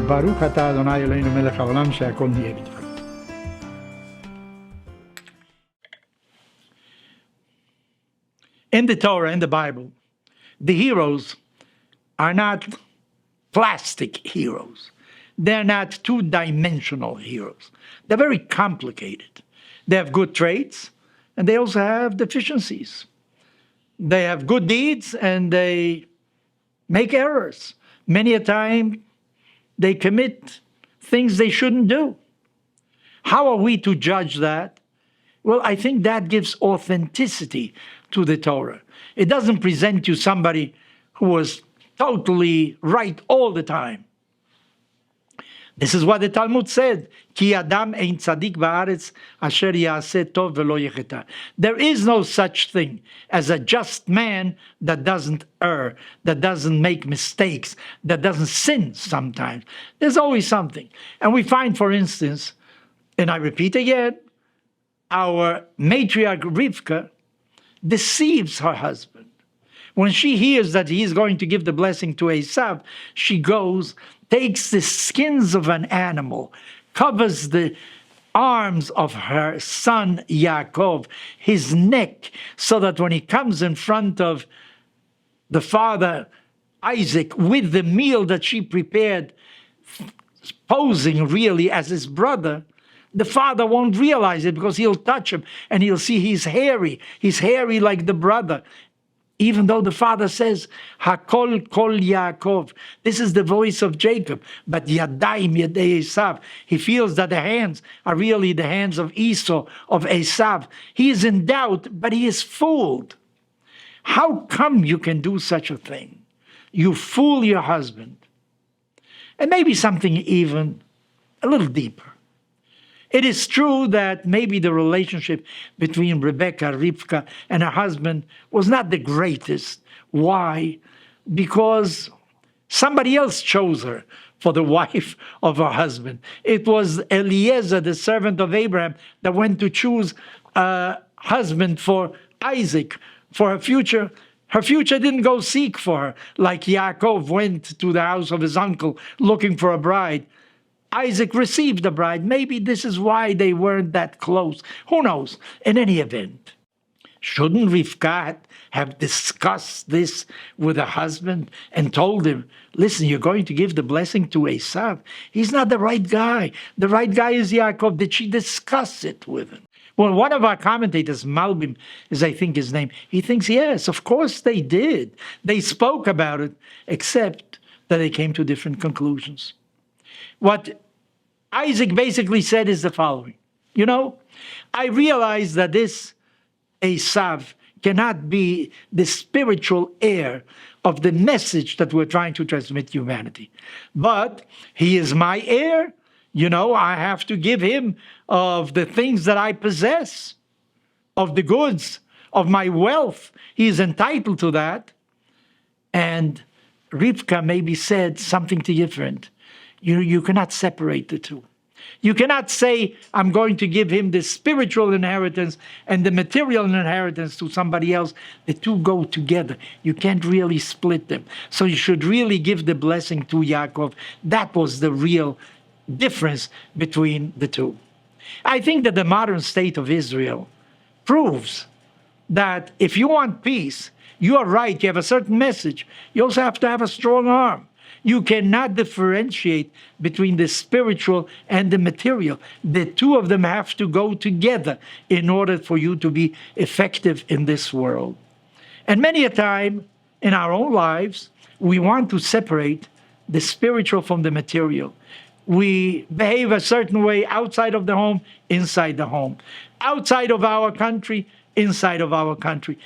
ברוך אתה אדוני אלוהינו מלך העולם שהכל נהיה בדברו. In the Torah, in the Bible, the heroes are not plastic heroes. They're not two-dimensional heroes. They're very complicated. They have good traits, and they also have deficiencies. They have good deeds, and they make errors. Many a time, they commit things they shouldn't do. How are we to judge that? Well, I think that gives authenticity to the Torah. It doesn't present you somebody who was totally right all the time. This is what the Talmud said, Ki adam ein tzadik ba'aretz asher ya'aseh tov velo yecheta. There is no such thing as a just man that doesn't err, that doesn't make mistakes, that doesn't sin sometimes. There's always something. And we find, for instance, and I repeat again, our matriarch Rivka deceives her husband. When she hears that he is going to give the blessing to Esav, she goes, takes the skins of an animal, covers the arms of her son Yaakov, his neck, so that when he comes in front of the father Isaac with the meal that she prepared, posing really as his brother, the father won't realize it because he'll touch him and he'll see he's hairy. He's hairy like the brother. Even though the father says, Hakol kol Yaakov, this is the voice of Jacob, but Yadayim Yadei Esav, he feels that the hands are really the hands of Esau, of Esav. He is in doubt, but he is fooled. How come you can do such a thing? You fool your husband. And maybe something even a little deeper. It is true that maybe the relationship between Rebecca, Rivka, and her husband was not the greatest. Why? Because somebody else chose her for the wife of her husband. It was Eliezer, the servant of Abraham, that went to choose a husband for Isaac, for her future. Her future didn't go seek for her, like Yaakov went to the house of his uncle looking for a bride. Isaac received the bride. Maybe this is why they weren't that close. Who knows? In any event, shouldn't Rivka have discussed this with her husband and told him, listen, you're going to give the blessing to Esav. He's not the right guy. The right guy is Yaakov. Did she discuss it with him? Well, one of our commentators, Malbim is I think his name, he thinks, yes, of course they did. They spoke about it, except that they came to different conclusions. What Isaac basically said is the following. You know, I realize that this Esav cannot be the spiritual heir of the message that we're trying to transmit to humanity. But he is my heir. You know, I have to give him of the things that I possess, of the goods, of my wealth. He is entitled to that. And Rivka maybe said something different. You cannot separate the two. You cannot say, I'm going to give him the spiritual inheritance and the material inheritance to somebody else. The two go together. You can't really split them. So you should really give the blessing to Yaakov. That was the real difference between the two. I think that the modern state of Israel proves that if you want peace, you are right, you have a certain message. You also have to have a strong arm. You cannot differentiate between the spiritual and the material. The two of them have to go together in order for you to be effective in this world. And many a time in our own lives, we want to separate the spiritual from the material. We behave a certain way outside of the home, inside the home. Outside of our country, inside of our country.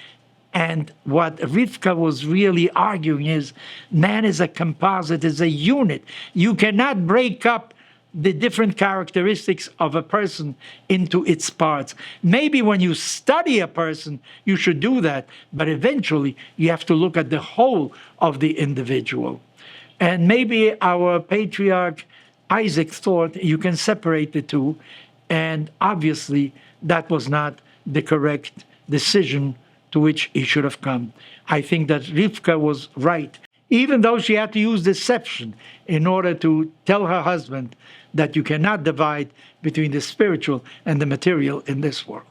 And what Rivka was really arguing is, man is a composite, is a unit. You cannot break up the different characteristics of a person into its parts. Maybe when you study a person, you should do that, but eventually you have to look at the whole of the individual. And maybe our patriarch Isaac thought you can separate the two, and obviously that was not the correct decision to which he should have come. I think that Rivka was right even though she had to use deception in order to tell her husband that you cannot divide between the spiritual and the material in this world.